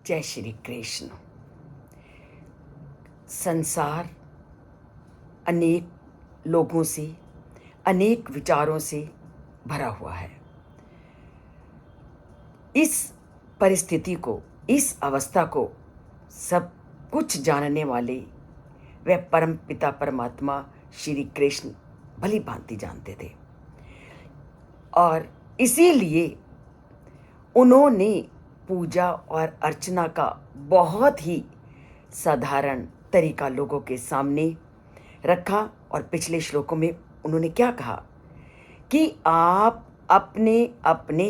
जय श्री कृष्ण। संसार अनेक लोगों से, अनेक विचारों से भरा हुआ है। इस परिस्थिति को, इस अवस्था को सब कुछ जानने वाले वह परम पिता परमात्मा श्री कृष्ण भली भांति जानते थे, और इसीलिए उन्होंने पूजा और अर्चना का बहुत ही साधारण तरीका लोगों के सामने रखा। और पिछले श्लोकों में उन्होंने क्या कहा कि आप अपने अपने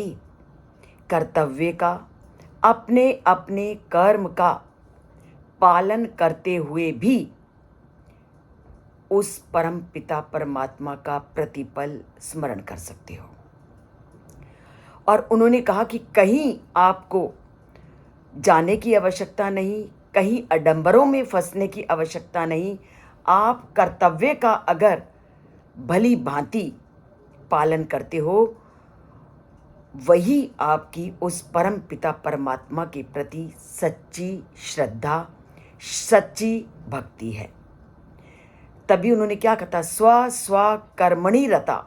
कर्तव्य का, अपने अपने कर्म का पालन करते हुए भी उस परम पिता परमात्मा का प्रतिपल स्मरण कर सकते हो। और उन्होंने कहा कि कहीं आपको जाने की आवश्यकता नहीं, कहीं आडंबरों में फंसने की आवश्यकता नहीं। आप कर्तव्य का अगर भली भांति पालन करते हो, वही आपकी उस परम पिता परमात्मा के प्रति सच्ची श्रद्धा, सच्ची भक्ति है। तभी उन्होंने क्या कहा, स्व स्व कर्मणि रता,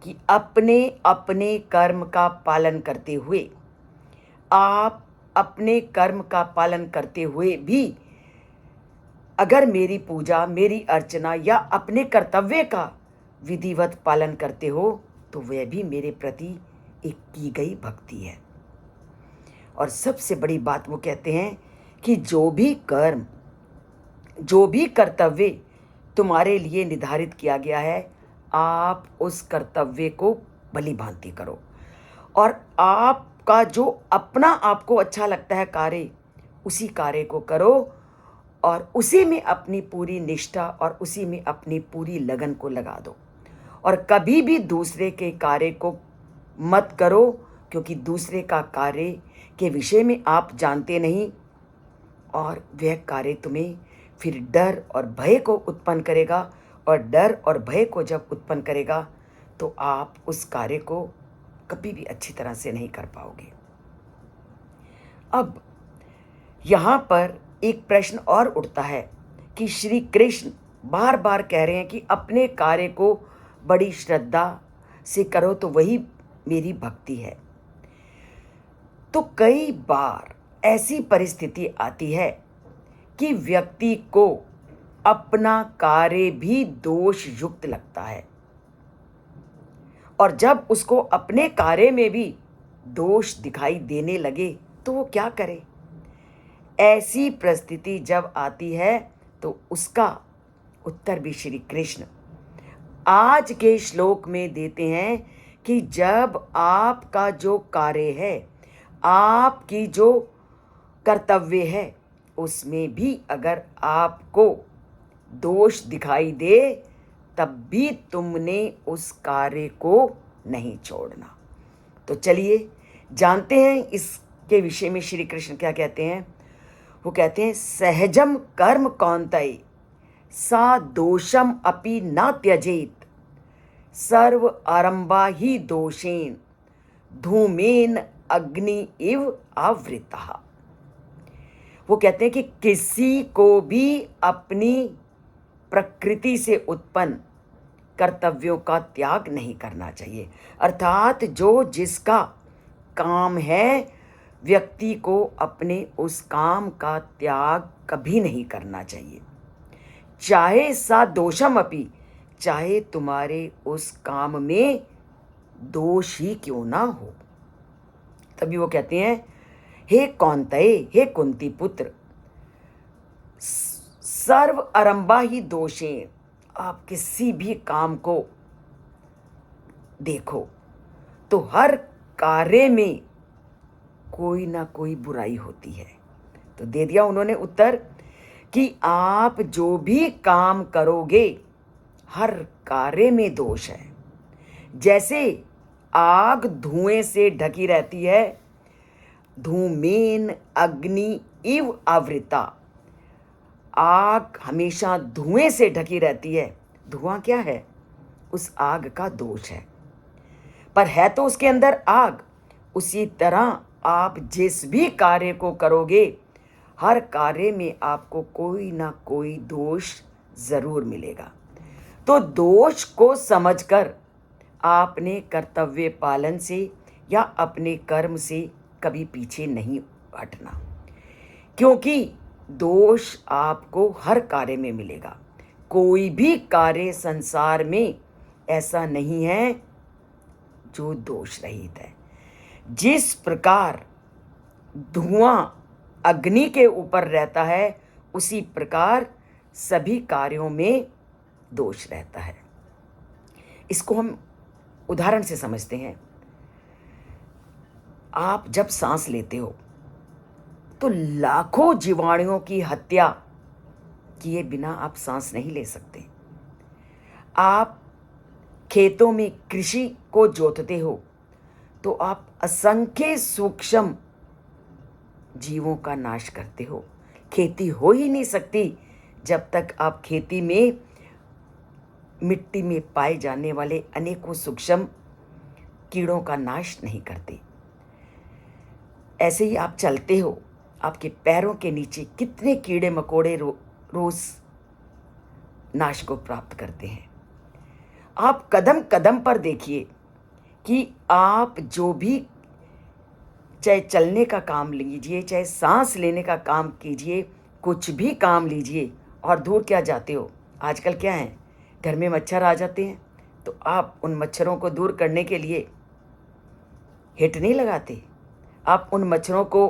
कि अपने अपने कर्म का पालन करते हुए, आप अपने कर्म का पालन करते हुए भी अगर मेरी पूजा, मेरी अर्चना या अपने कर्तव्य का विधिवत पालन करते हो, तो वह भी मेरे प्रति एक की गई भक्ति है। और सबसे बड़ी बात वो कहते हैं कि जो भी कर्म, जो भी कर्तव्य तुम्हारे लिए निर्धारित किया गया है, आप उस कर्तव्य को भली भांति करो। और आपका जो अपना आपको अच्छा लगता है कार्य, उसी कार्य को करो और उसी में अपनी पूरी निष्ठा और उसी में अपनी पूरी लगन को लगा दो। और कभी भी दूसरे के कार्य को मत करो, क्योंकि दूसरे का कार्य के विषय में आप जानते नहीं, और वह कार्य तुम्हें फिर डर और भय को उत्पन्न करेगा। और डर और भय को जब उत्पन्न करेगा तो आप उस कार्य को कभी भी अच्छी तरह से नहीं कर पाओगे। अब यहाँ पर एक प्रश्न और उठता है कि श्री कृष्ण बार बार कह रहे हैं कि अपने कार्य को बड़ी श्रद्धा से करो, तो वही मेरी भक्ति है। तो कई बार ऐसी परिस्थिति आती है कि व्यक्ति को अपना कार्य भी दोष युक्त लगता है, और जब उसको अपने कार्य में भी दोष दिखाई देने लगे तो वो क्या करे। ऐसी परिस्थिति जब आती है तो उसका उत्तर भी श्री कृष्ण आज के श्लोक में देते हैं कि जब आपका जो कार्य है, आपकी जो कर्तव्य है, उसमें भी अगर आपको दोष दिखाई दे, तब भी तुमने उस कार्य को नहीं छोड़ना। तो चलिए जानते हैं इसके विषय में श्री कृष्ण क्या कहते हैं। वो कहते हैं, सहजम कर्म कौन्तेय सा दोषम अपि न त्यजेत, सर्व आरंभा ही दोषेन धूमेन अग्नि इव आवृतः। वो कहते हैं कि किसी को भी अपनी प्रकृति से उत्पन्न कर्तव्यों का त्याग नहीं करना चाहिए। अर्थात जो जिसका काम है, व्यक्ति को अपने उस काम का त्याग कभी नहीं करना चाहिए, चाहे सा दोषम अपि, चाहे तुम्हारे उस काम में दोष ही क्यों ना हो। तभी वो कहते हैं, हे कौन्तेय, हे कुंती पुत्र, सर्व आरंभा ही दोषें, आप किसी भी काम को देखो तो हर कार्य में कोई ना कोई बुराई होती है। तो दे दिया उन्होंने उत्तर कि आप जो भी काम करोगे, हर कार्य में दोष है। जैसे आग धुएं से ढकी रहती है, धूमेन अग्नि इव आवृता, आग हमेशा धुएं से ढकी रहती है। धुआं क्या है? उस आग का दोष है, पर है तो उसके अंदर आग। उसी तरह आप जिस भी कार्य को करोगे, हर कार्य में आपको कोई ना कोई दोष ज़रूर मिलेगा। तो दोष को समझकर आपने कर्तव्य पालन से या अपने कर्म से कभी पीछे नहीं हटना, क्योंकि दोष आपको हर कार्य में मिलेगा। कोई भी कार्य संसार में ऐसा नहीं है जो दोष रहित है। जिस प्रकार धुआं अग्नि के ऊपर रहता है, उसी प्रकार सभी कार्यों में दोष रहता है। इसको हम उदाहरण से समझते हैं। आप जब सांस लेते हो तो लाखों जीवाणुओं की हत्या किए बिना आप सांस नहीं ले सकते। आप खेतों में कृषि को जोतते हो तो आप असंख्य सूक्ष्म जीवों का नाश करते हो। खेती हो ही नहीं सकती जब तक आप खेती में मिट्टी में पाए जाने वाले अनेकों सूक्ष्म कीड़ों का नाश नहीं करते। ऐसे ही आप चलते हो, आपके पैरों के नीचे कितने कीड़े मकोड़े रोज नाश को प्राप्त करते हैं। आप कदम कदम पर देखिए कि आप जो भी, चाहे चलने का काम लीजिए, चाहे सांस लेने का काम कीजिए, कुछ भी काम लीजिए, और दूर क्या जाते हो। आजकल क्या है, घर में मच्छर आ जाते हैं तो आप उन मच्छरों को दूर करने के लिए हिट नहीं लगाते। आप उन मच्छरों को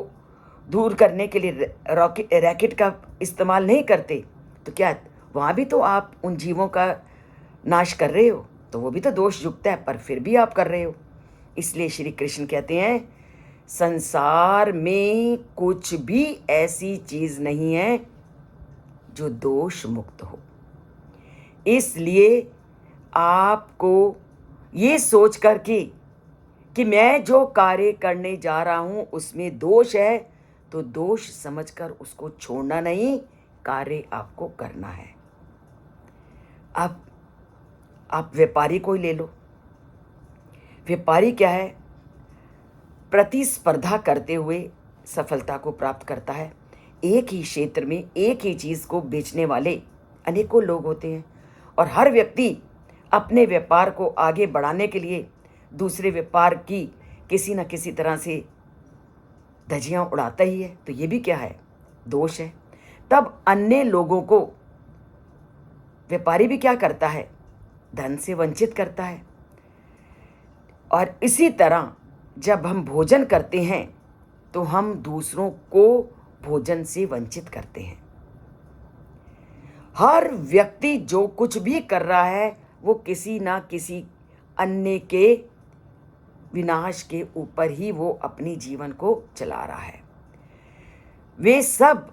दूर करने के लिए रैकेट का इस्तेमाल नहीं करते। तो क्या वहाँ भी तो आप उन जीवों का नाश कर रहे हो, तो वो भी तो दोष युक्त है, पर फिर भी आप कर रहे हो। इसलिए श्री कृष्ण कहते हैं, संसार में कुछ भी ऐसी चीज नहीं है जो दोष मुक्त हो। इसलिए आपको ये सोच करके कि मैं जो कार्य करने जा रहा हूं उसमें दोष है, तो दोष समझकर उसको छोड़ना नहीं, कार्य आपको करना है। अब आप व्यापारी को ही ले लो। व्यापारी क्या है, प्रतिस्पर्धा करते हुए सफलता को प्राप्त करता है। एक ही क्षेत्र में एक ही चीज को बेचने वाले अनेकों लोग होते हैं, और हर व्यक्ति अपने व्यापार को आगे बढ़ाने के लिए दूसरे व्यापार की किसी न किसी तरह से धज्जियां उड़ाता ही है। तो ये भी क्या है, दोष है। तब अन्य लोगों को व्यापारी भी क्या करता है, धन से वंचित करता है। और इसी तरह जब हम भोजन करते हैं तो हम दूसरों को भोजन से वंचित करते हैं। हर व्यक्ति जो कुछ भी कर रहा है वो किसी ना किसी अन्य के विनाश के ऊपर ही वो अपनी जीवन को चला रहा है। वे सब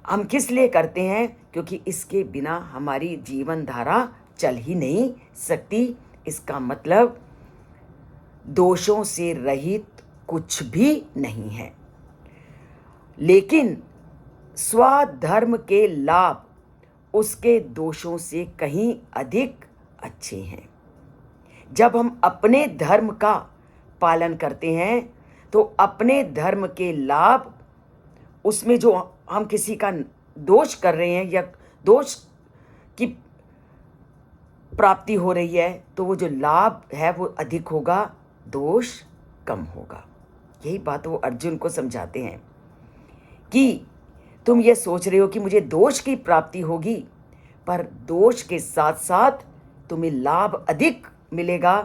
हम किस लिए करते हैं, क्योंकि इसके बिना हमारी जीवन धारा चल ही नहीं सकती। इसका मतलब दोषों से रहित कुछ भी नहीं है। लेकिन स्वधर्म के लाभ उसके दोषों से कहीं अधिक अच्छे हैं। जब हम अपने धर्म का पालन करते हैं तो अपने धर्म के लाभ, उसमें जो हम किसी का दोष कर रहे हैं या दोष की प्राप्ति हो रही है, तो वो जो लाभ है वो अधिक होगा, दोष कम होगा। यही बात वो अर्जुन को समझाते हैं कि तुम ये सोच रहे हो कि मुझे दोष की प्राप्ति होगी, पर दोष के साथ साथ तुम्हें लाभ अधिक मिलेगा,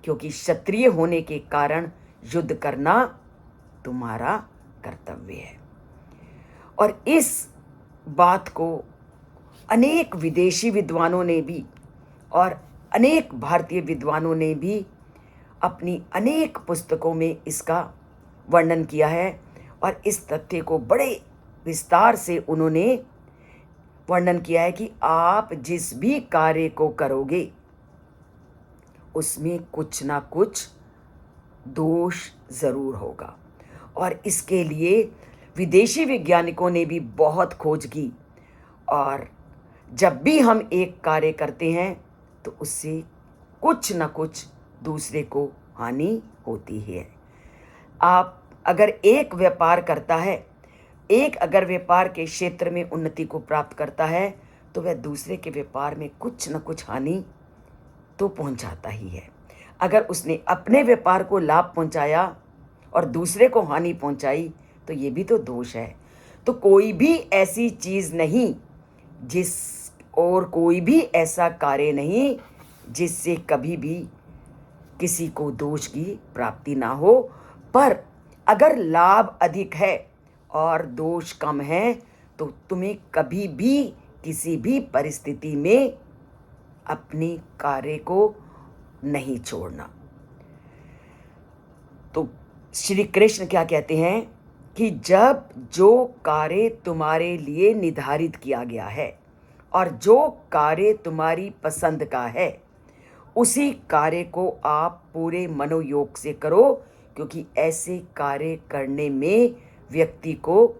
क्योंकि क्षत्रिय होने के कारण युद्ध करना तुम्हारा कर्तव्य है। और इस बात को अनेक विदेशी विद्वानों ने भी और अनेक भारतीय विद्वानों ने भी अपनी अनेक पुस्तकों में इसका वर्णन किया है, और इस तथ्य को बड़े विस्तार से उन्होंने वर्णन किया है कि आप जिस भी कार्य को करोगे उसमें कुछ ना कुछ दोष जरूर होगा। और इसके लिए विदेशी वैज्ञानिकों ने भी बहुत खोज की, और जब भी हम एक कार्य करते हैं तो उससे कुछ ना कुछ दूसरे को हानि होती है। आप अगर एक व्यापार करता है, एक अगर व्यापार के क्षेत्र में उन्नति को प्राप्त करता है, तो वह दूसरे के व्यापार में कुछ न कुछ हानि तो पहुंचाता ही है। अगर उसने अपने व्यापार को लाभ पहुंचाया और दूसरे को हानि पहुंचाई, तो ये भी तो दोष है। तो कोई भी ऐसी चीज़ नहीं और कोई भी ऐसा कार्य नहीं जिससे कभी भी किसी को दोष की प्राप्ति ना हो। पर अगर लाभ अधिक है और दोष कम है, तो तुम्हें कभी भी किसी भी परिस्थिति में अपने कार्य को नहीं छोड़ना। तो श्री कृष्ण क्या कहते हैं कि जब जो कार्य तुम्हारे लिए निर्धारित किया गया है और जो कार्य तुम्हारी पसंद का है, उसी कार्य को आप पूरे मनोयोग से करो, क्योंकि ऐसे कार्य करने में व्यक्ति को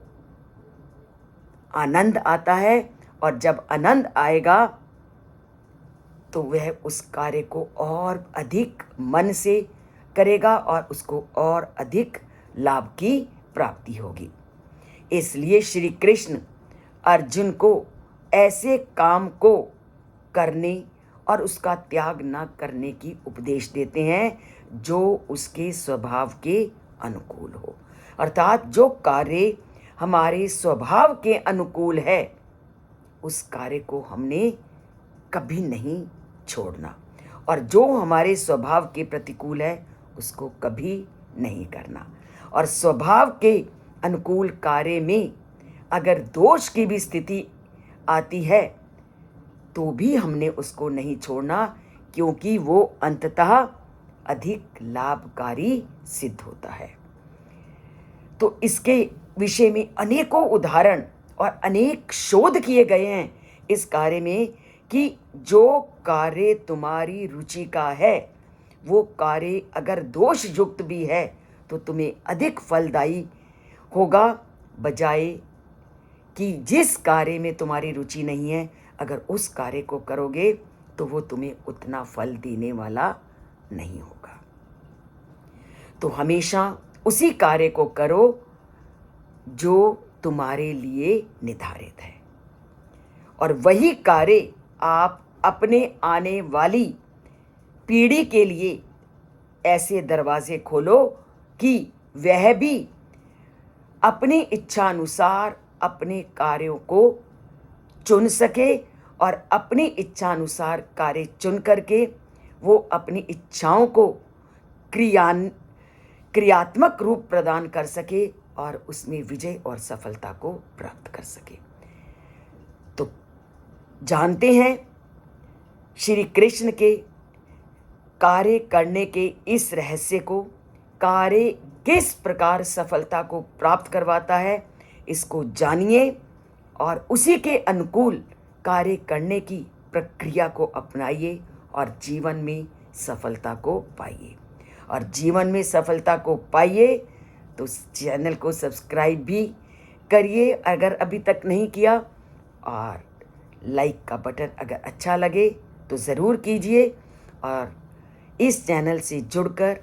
आनंद आता है, और जब आनंद आएगा तो वह उस कार्य को और अधिक मन से करेगा और उसको और अधिक लाभ की प्राप्ति होगी। इसलिए श्री कृष्ण अर्जुन को ऐसे काम को करने और उसका त्याग न करने की उपदेश देते हैं जो उसके स्वभाव के अनुकूल हो। अर्थात जो कार्य हमारे स्वभाव के अनुकूल है, उस कार्य को हमने कभी नहीं छोड़ना, और जो हमारे स्वभाव के प्रतिकूल है उसको कभी नहीं करना। और स्वभाव के अनुकूल कार्य में अगर दोष की भी स्थिति आती है तो भी हमने उसको नहीं छोड़ना, क्योंकि वो अंततः अधिक लाभकारी सिद्ध होता है। तो इसके विषय में अनेकों उदाहरण और अनेक शोध किए गए हैं इस कार्य में कि जो कार्य तुम्हारी रुचि का है, वो कार्य अगर दोष युक्त भी है तो तुम्हें अधिक फलदायी होगा, बजाय कि जिस कार्य में तुम्हारी रुचि नहीं है, अगर उस कार्य को करोगे तो वो तुम्हें उतना फल देने वाला नहीं होगा। तो हमेशा उसी कार्य को करो जो तुम्हारे लिए निर्धारित है, और वही कार्य आप अपने आने वाली पीढ़ी के लिए ऐसे दरवाजे खोलो कि वह भी अपनी इच्छा अनुसार अपने कार्यों को चुन सके, और अपनी इच्छा अनुसार कार्य चुन करके वो अपनी इच्छाओं को क्रियात्मक रूप प्रदान कर सके और उसमें विजय और सफलता को प्राप्त कर सके। तो जानते हैं श्री कृष्ण के कार्य करने के इस रहस्य को, कार्य किस प्रकार सफलता को प्राप्त करवाता है, इसको जानिए और उसी के अनुकूल कार्य करने की प्रक्रिया को अपनाइए और जीवन में सफलता को पाइए। और जीवन में सफलता को पाइए तो चैनल को सब्सक्राइब भी करिए अगर अभी तक नहीं किया, और लाइक का बटन अगर अच्छा लगे तो ज़रूर कीजिए। और इस चैनल से जुड़कर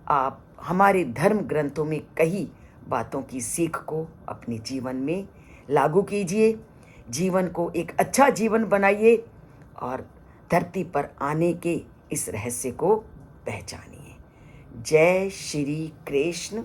आप हमारे धर्म ग्रंथों में कई बातों की सीख को अपने जीवन में लागू कीजिए। जीवन को एक अच्छा जीवन बनाइए और धरती पर आने के इस रहस्य को पहचानिए। जय श्री कृष्ण।